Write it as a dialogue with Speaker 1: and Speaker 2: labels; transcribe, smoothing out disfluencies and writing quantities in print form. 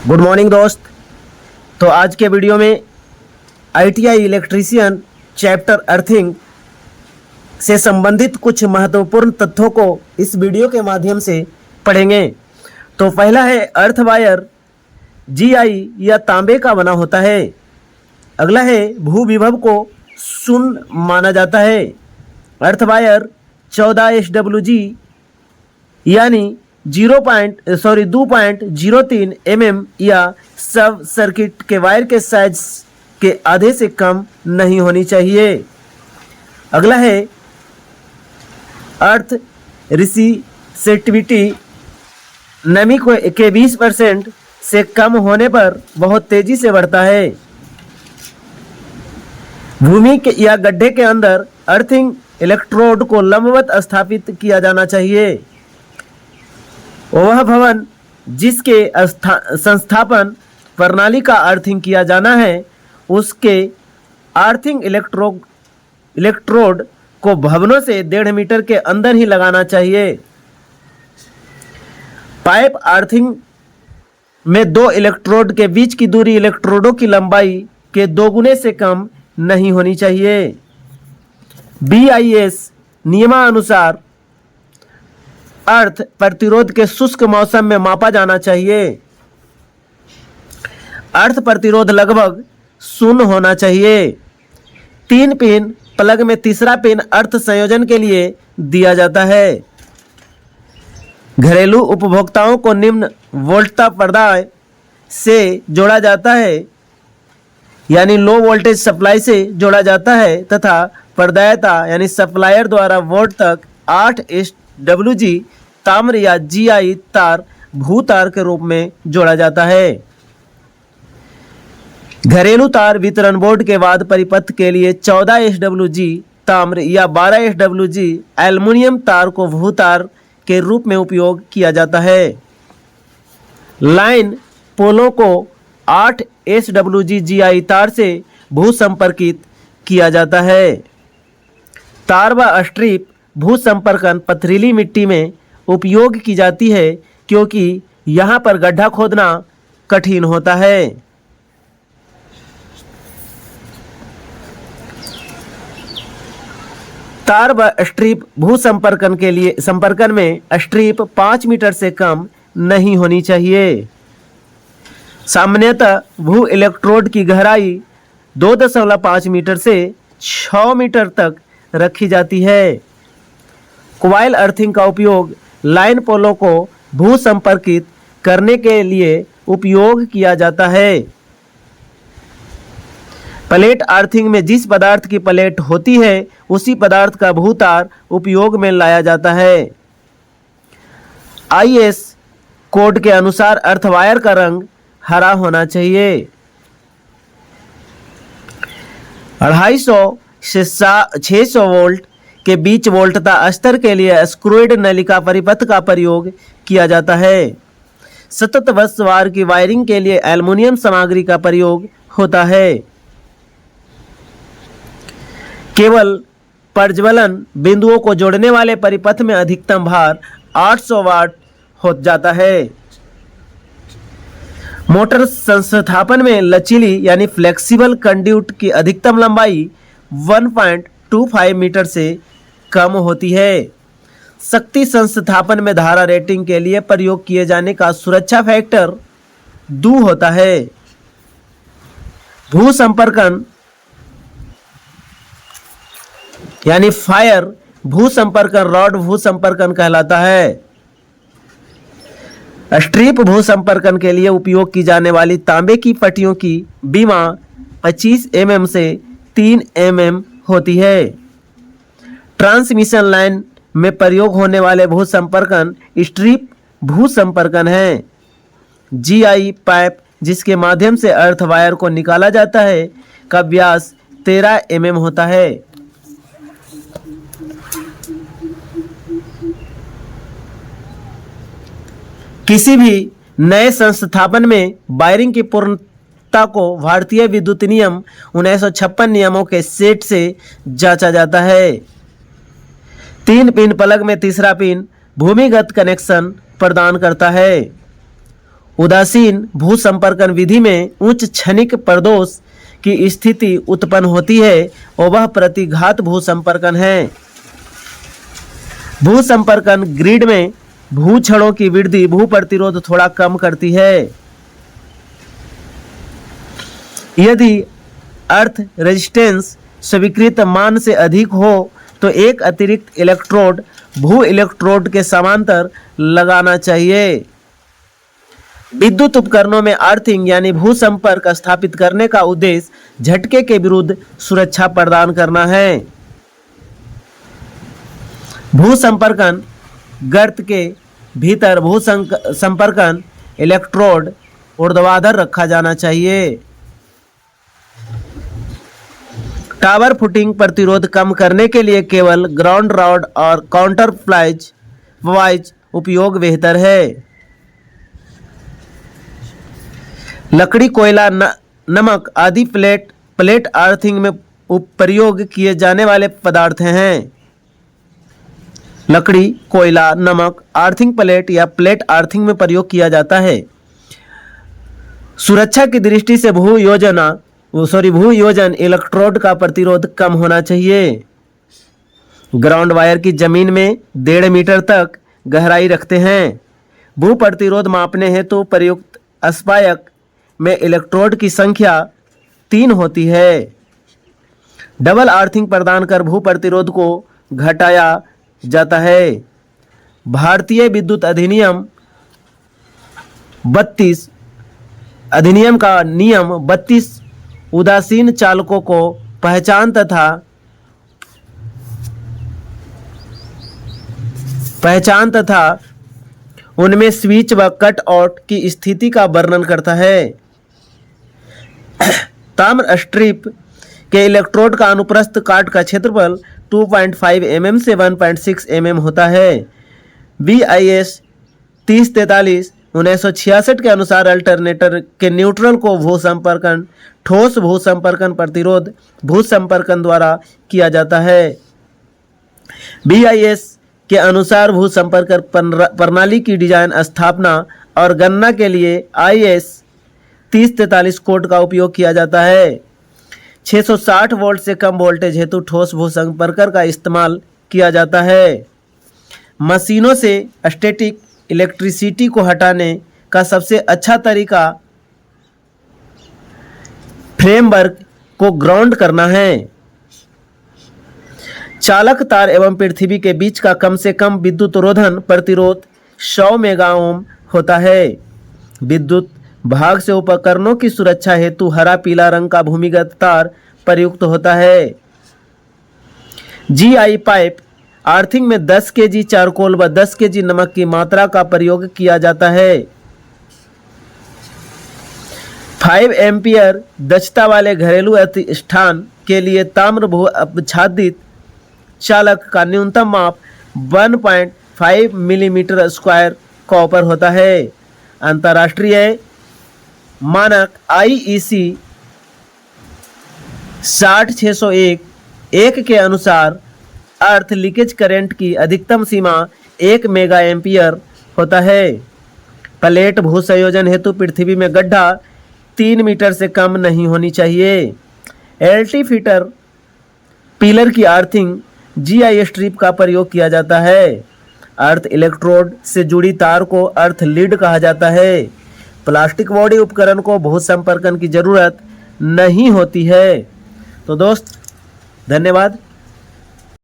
Speaker 1: Good morning दोस्त। तो आज के वीडियो में आईटीआई इलेक्ट्रीशियन चैप्टर अर्थिंग से संबंधित कुछ महत्वपूर्ण तथ्यों को इस वीडियो के माध्यम से पढ़ेंगे। तो पहला है, अर्थ वायर जीआई या तांबे का बना होता है। अगला है, भू विभव को शून्य माना जाता है। अर्थ वायर 14 SWG यानी 2.03 mm या सब सर्किट के वायर के साइज के आधे से कम नहीं होनी चाहिए। अगला है, अर्थ रिसिस्टिविटी नमी के 20% से कम होने पर बहुत तेजी से बढ़ता है। भूमि के या गड्ढे के अंदर अर्थिंग इलेक्ट्रोड को लंबवत स्थापित किया जाना चाहिए। वह भवन जिसके संस्थापन प्रणाली का अर्थिंग किया जाना है, उसके अर्थिंग इलेक्ट्रोड को भवनों से 1.5 मीटर के अंदर ही लगाना चाहिए। पाइप अर्थिंग में 2 इलेक्ट्रोड के बीच की दूरी इलेक्ट्रोडों की लंबाई के 2 गुने से कम नहीं होनी चाहिए। BIS नियमानुसार अर्थ प्रतिरोध के शुष्क मौसम में मापा जाना चाहिए। अर्थ प्रतिरोध लगभग 0 होना चाहिए। 3 पिन प्लग में तीसरा पिन अर्थ संयोजन के लिए दिया जाता है। घरेलू उपभोक्ताओं को निम्न वोल्टता प्रदाय से जोड़ा जाता है, यानी लो वोल्टेज सप्लाई से जोड़ा जाता है, तथा प्रदायता यानी सप्लायर द्वारा वोल्ट तक 8 SWG ताम्र या GI तार भू तार के रूप में जोड़ा जाता है। घरेलू तार वितरण बोर्ड के बाद परिपथ के लिए 14 SWG ताम्र या 12 SWG एल्युमिनियम तार को भू तार के रूप में उपयोग किया जाता है। लाइन पोलों को 8 SWG GI तार से भू संपर्कित किया जाता है। तार व स्ट्रिप भू संपर्कन पथरीली मिट्टी में उपयोग की जाती है, क्योंकि यहाँ पर गड्ढा खोदना कठिन होता है। तार व स्ट्रिप भू संपर्कन में स्ट्रिप 5 मीटर से कम नहीं होनी चाहिए। सामान्यतः भू इलेक्ट्रोड की गहराई 2.5 मीटर से 6 मीटर तक रखी जाती है। क्वाइल अर्थिंग का उपयोग लाइन पोलों को भू संपर्कित करने के लिए उपयोग किया जाता है। प्लेट अर्थिंग में जिस पदार्थ की प्लेट होती है, उसी पदार्थ का भू तार उपयोग में लाया जाता है। IS कोड के अनुसार अर्थ वायर का रंग हरा होना चाहिए। 250 से 600 वोल्ट के बीच वोल्टता स्तर के लिए स्क्रूड नलिका परिपथ का प्रयोग किया जाता है। सतत बस वार की वायरिंग के लिए एल्युमिनियम सामग्री का प्रयोग होता है। केवल प्रज्वलन बिंदुओं को जोड़ने वाले परिपथ में अधिकतम भार 800 वाट हो जाता है। मोटर संस्थापन में लचीली यानी फ्लेक्सिबल कंड्यूट की अधिकतम लंबाई 1.25 मीटर से कम होती है। शक्ति संस्थापन में धारा रेटिंग के लिए प्रयोग किए जाने का सुरक्षा फैक्टर 2 होता है। भू संपर्कन यानी फायर भू संपर्कन रॉड भू संपर्कन कहलाता है। स्ट्रिप भू संपर्कन के लिए उपयोग की जाने वाली तांबे की पट्टियों की बीमा 25 mm से 3 mm होती है। ट्रांसमिशन लाइन में प्रयोग होने वाले भू संपर्कन स्ट्रिप भू संपर्कन है। GI पाइप जिसके माध्यम से अर्थ वायर को निकाला जाता है का व्यास 13 mm होता है। किसी भी नए संस्थापन में वायरिंग की पूर्णता को भारतीय विद्युत नियम 1956 नियमों के सेट से जांचा जाता है। 3 पिन प्लग में तीसरा पिन भूमिगत कनेक्शन प्रदान करता है। उदासीन भूसंपर्कन विधि में उच्च क्षणिक प्रदोष की स्थिति उत्पन्न होती है और वह प्रतिघात भूसंपर्कन है। भूसंपर्कन ग्रिड में भू क्षणों की वृद्धि भू प्रतिरोध थोड़ा कम करती है। यदि अर्थ रेजिस्टेंस स्वीकृत मान से अधिक हो तो एक अतिरिक्त इलेक्ट्रोड भू इलेक्ट्रोड के समांतर लगाना चाहिए। विद्युत उपकरणों में अर्थिंग यानी भू संपर्क स्थापित करने का उद्देश्य झटके के विरुद्ध सुरक्षा प्रदान करना है। भू संपर्कन गर्त के भीतर भू संपर्कन इलेक्ट्रोड ऊर्ध्वाधर रखा जाना चाहिए। टावर फुटिंग प्रतिरोध कम करने के लिए केवल ग्राउंड रॉड और काउंटर वाइज उपयोग बेहतर है। लकड़ी, कोयला, नमक आदि प्लेट अर्थिंग में प्रयोग किए जाने वाले पदार्थ हैं। लकड़ी, कोयला, नमक अर्थिंग प्लेट या प्लेट अर्थिंग में प्रयोग किया जाता है। सुरक्षा की दृष्टि से भू योजन इलेक्ट्रोड का प्रतिरोध कम होना चाहिए। ग्राउंड वायर की जमीन में 1.5 मीटर तक गहराई रखते हैं। भू प्रतिरोध मापने हेतु प्रयुक्त स्पायक में इलेक्ट्रोड की संख्या 3 होती है। डबल अर्थिंग प्रदान कर भू प्रतिरोध को घटाया जाता है। भारतीय विद्युत अधिनियम 32 अधिनियम का नियम 32 उदासीन चालकों को पहचान तथा उनमें स्विच व कट आउट की स्थिति का वर्णन करता है। ताम्र स्ट्रिप के इलेक्ट्रोड का अनुप्रस्थ काट का क्षेत्रफल 2.5 mm से 1.6 mm होता है। BIS 3043 1966 के अनुसार अल्टरनेटर के न्यूट्रल को भूसंपर्कन ठोस भूसंपर्कन प्रतिरोध भूसंपर्कन द्वारा किया जाता है। BIS के अनुसार भूसंपर्कन प्रणाली की डिजाइन, स्थापना और गणना के लिए IS 3043 कोड का उपयोग किया जाता है। 660 वोल्ट से कम वोल्टेज हेतु ठोस भूसंपर्कन का इस्तेमाल किया जाता है। मशीनों से स्टैटिक इलेक्ट्रिसिटी को हटाने का सबसे अच्छा तरीका फ्रेमवर्क को ग्राउंड करना है। चालक तार एवं पृथ्वी के बीच का कम से कम विद्युत रोधन प्रतिरोध 100 मेगा ओम होता है। विद्युत भाग से उपकरणों की सुरक्षा हेतु हरा पीला रंग का भूमिगत तार प्रयुक्त होता है। GI पाइप अर्थिंग में 10 kg चारकोल व 10 kg नमक की मात्रा का प्रयोग किया जाता है। 5 एम्पियर दक्षता वाले घरेलू स्थान के लिए ताम्र भू आच्छादित चालक का न्यूनतम माप 1.5 मिलीमीटर स्क्वायर कॉपर होता है। अंतर्राष्ट्रीय मानक IEC 60601 के अनुसार अर्थ लीकेज करंट की अधिकतम सीमा 1 मेगा एम्पियर होता है। प्लेट भू संयोजन हेतु पृथ्वी में गड्ढा 3 मीटर से कम नहीं होनी चाहिए। LT फीटर पिलर की अर्थिंग GI स्ट्रिप का प्रयोग किया जाता है। अर्थ इलेक्ट्रोड से जुड़ी तार को अर्थ लीड कहा जाता है। प्लास्टिक बॉडी उपकरण को भू संपर्कन की जरूरत नहीं होती है। तो दोस्त धन्यवाद।